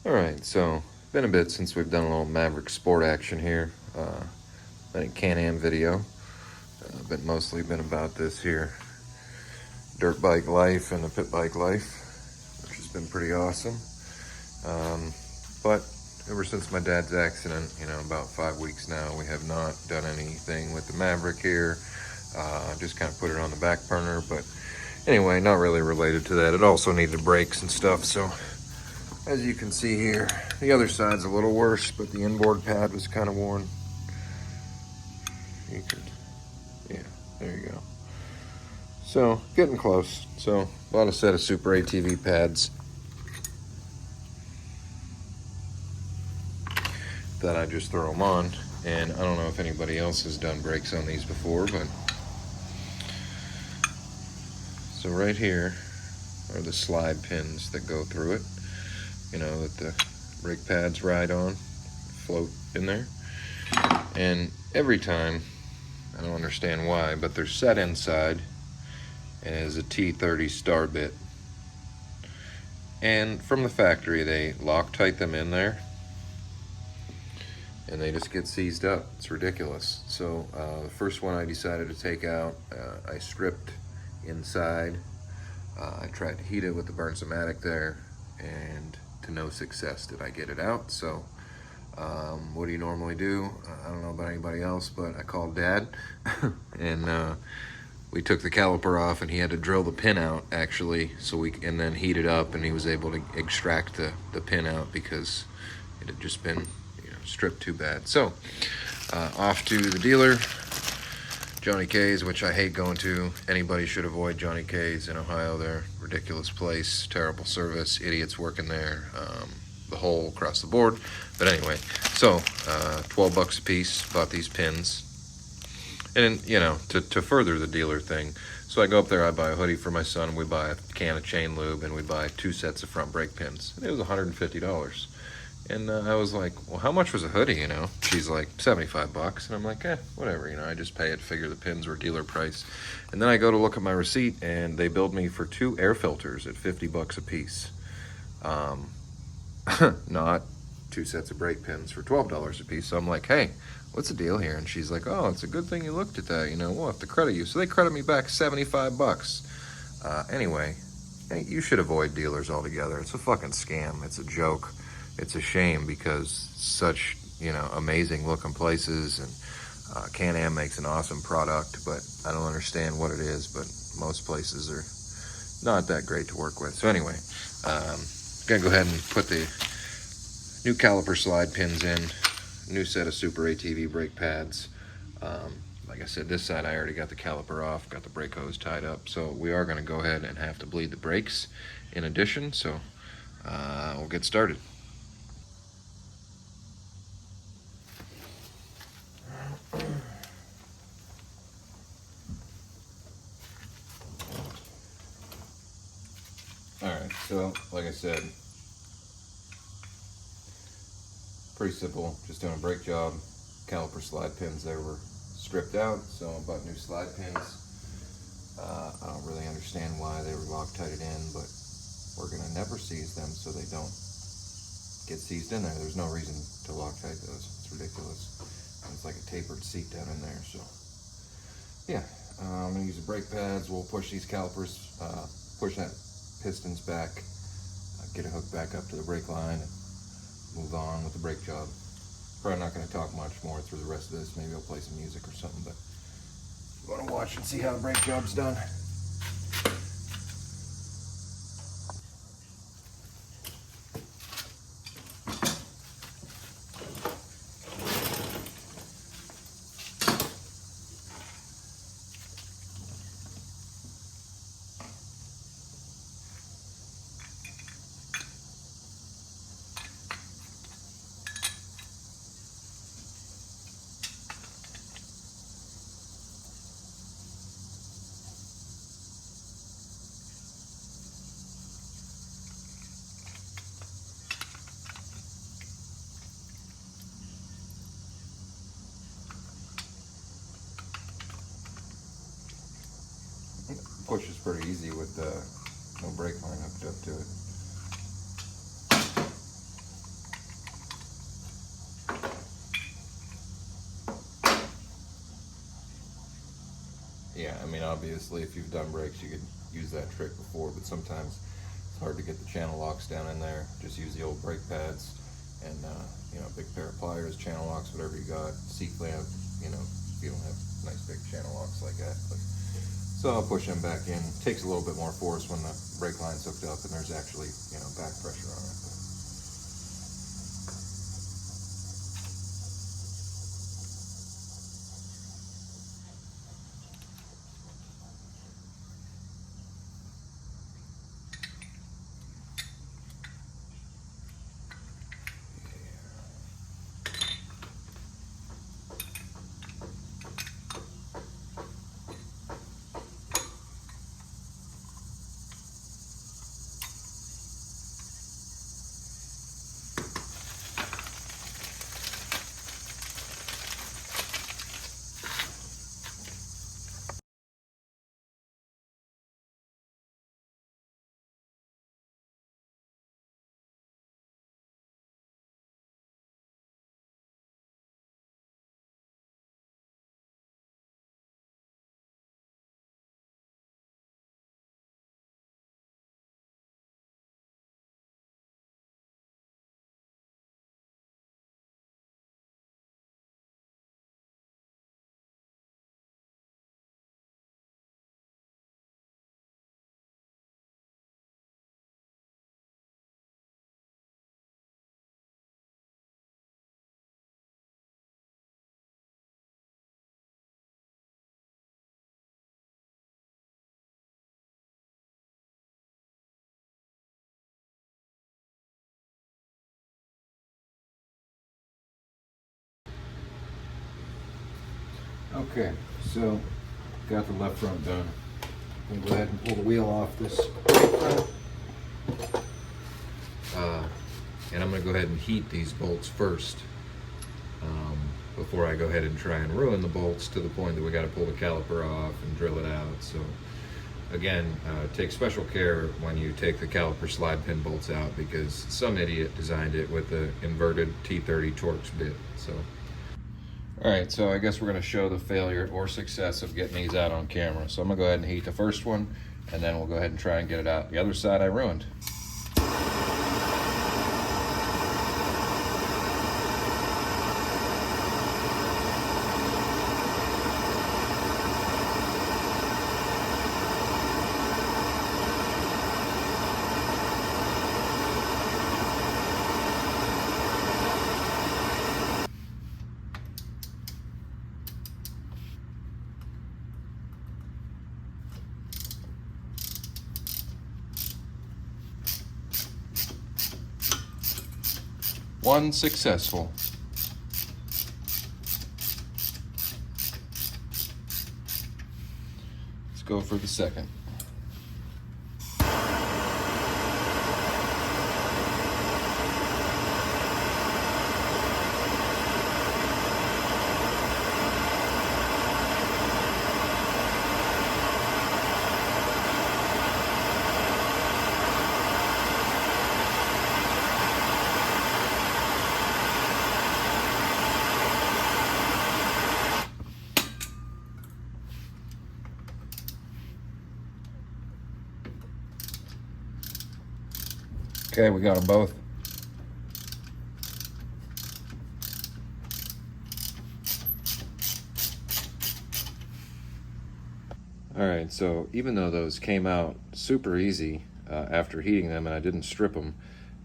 Alright, so been a bit since we've done a little Maverick sport action here. Been a Can-Am video, but mostly been about this here dirt bike life and the pit bike life, which has been pretty awesome. But ever since my dad's accident, about 5 weeks now, we have not done anything with the Maverick here. Just kind of put it on the back burner, but anyway, not really related to that. It also needed brakes and stuff, so as you can see here, the other side's a little worse, but the inboard pad was kind of worn. Yeah, there you go. So, getting close. So, bought a set of SuperATV pads. That I just throw them on. And I don't know if anybody else has done brakes on these before, but... So right here are the slide pins that go through it. That the brake pads ride on, float in there. And every time, I don't understand why, but they're set inside and it is a T30 star bit. And from the factory, they Loctite them in there and they just get seized up. It's ridiculous. So the first one I decided to take out, I stripped inside. I tried to heat it with the Burn-Some-Matic there, and to no success did I get it out. So what do you normally do? I don't know about anybody else, but I called Dad and we took the caliper off, and he had to drill the pin out actually, and then heat it up, and he was able to extract the pin out because it had just been stripped too bad. So off to the dealer, Johnny K's, which I hate going to. Anybody should avoid Johnny K's in Ohio. They're a ridiculous place, terrible service, idiots working there, the whole across the board. But anyway, so 12 bucks a piece, bought these pins. And to further the dealer thing, so I go up there, I buy a hoodie for my son, we buy a can of chain lube, and we buy 2 sets of front brake pins. And it was $150. And I was like, well, how much was a hoodie, She's like, 75 bucks. And I'm like, whatever, I just pay it, figure the pins were dealer price. And then I go to look at my receipt, and they billed me for 2 air filters at 50 bucks a piece. Not 2 sets of brake pins for $12 a piece. So I'm like, hey, what's the deal here? And she's like, oh, it's a good thing you looked at that, we'll have to credit you. So they credit me back 75 bucks. Anyway, you should avoid dealers altogether. It's a fucking scam. It's a joke. It's a shame because such, amazing looking places, and Can-Am makes an awesome product, but I don't understand what it is, but most places are not that great to work with. So anyway, gonna go ahead and put the new caliper slide pins in, new set of SuperATV brake pads. Like I said, this side I already got the caliper off, got the brake hose tied up, so we are gonna go ahead and have to bleed the brakes in addition, so we'll get started. Alright, so like I said, pretty simple, just doing a brake job. Caliper slide pins, they were stripped out, so I bought new slide pins. I don't really understand why they were Loctited in, but we're gonna never seize them so they don't get seized in there. There's no reason to Loctite those, it's ridiculous. And it's like a tapered seat down in there, so yeah. I'm gonna use the brake pads, we'll push these calipers, push that pistons back, get a hook back up to the brake line, and move on with the brake job. Probably not going to talk much more through the rest of this. Maybe I'll play some music or something, but you want to watch and see how the brake job's done. Push is pretty easy with no brake line hooked up to it. I mean, obviously, if you've done brakes, you could use that trick before, but sometimes it's hard to get the channel locks down in there. Just use the old brake pads and, you know, a big pair of pliers, channel locks, whatever you got, C-clamp, you know, if you don't have nice big channel locks like that. But, so I'll push them back in. Takes a little bit more force when the brake line's hooked up and there's actually, you know, back pressure on it. Okay, so got the left front done. I'm gonna go ahead and pull the wheel off this front. And I'm gonna go ahead and heat these bolts first before I go ahead and try and ruin the bolts to the point that we gotta pull the caliper off and drill it out. So again, take special care when you take the caliper slide pin bolts out, because some idiot designed it with the inverted T30 Torx bit. So, all right, so I guess we're gonna show the failure or success of getting these out on camera. So I'm gonna go ahead and heat the first one, and then we'll go ahead and try and get it out. The other side I ruined. One successful. Let's go for the second. Okay, we got them both. All right, so even though those came out super easy after heating them and I didn't strip them,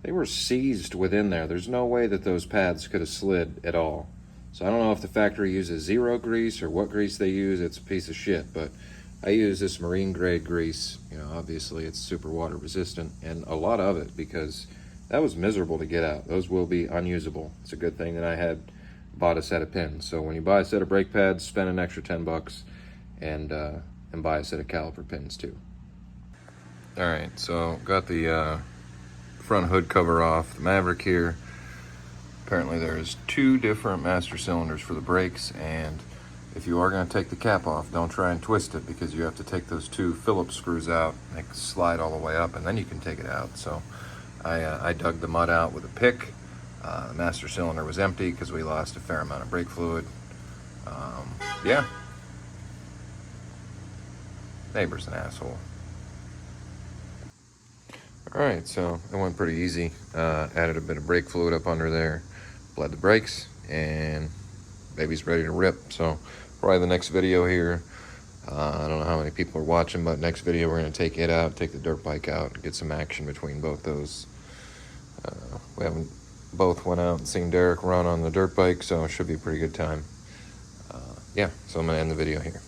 they were seized within there. There's no way that those pads could have slid at all. So I don't know if the factory uses zero grease or what grease they use. It's a piece of shit, but I use this marine grade grease. You know, obviously it's super water resistant, and a lot of it, because that was miserable to get out. Those will be unusable. It's a good thing that I had bought a set of pins. So when you buy a set of brake pads, spend an extra 10 bucks and buy a set of caliper pins too. All right, so got the front hood cover off, the Maverick here. Apparently there's 2 different master cylinders for the brakes, and if you are going to take the cap off, don't try and twist it, because you have to take those 2 Phillips screws out, they slide all the way up, and then you can take it out. So I dug the mud out with a pick. The master cylinder was empty because we lost a fair amount of brake fluid. Yeah. Neighbor's an asshole. Alright, so it went pretty easy. Added a bit of brake fluid up under there, bled the brakes, and baby's ready to rip. So probably the next video here, I don't know how many people are watching, but next video we're going to take it out, take the dirt bike out, and get some action between both those. We haven't both went out and seen Derek run on the dirt bike, so it should be a pretty good time. Yeah, so I'm going to end the video here.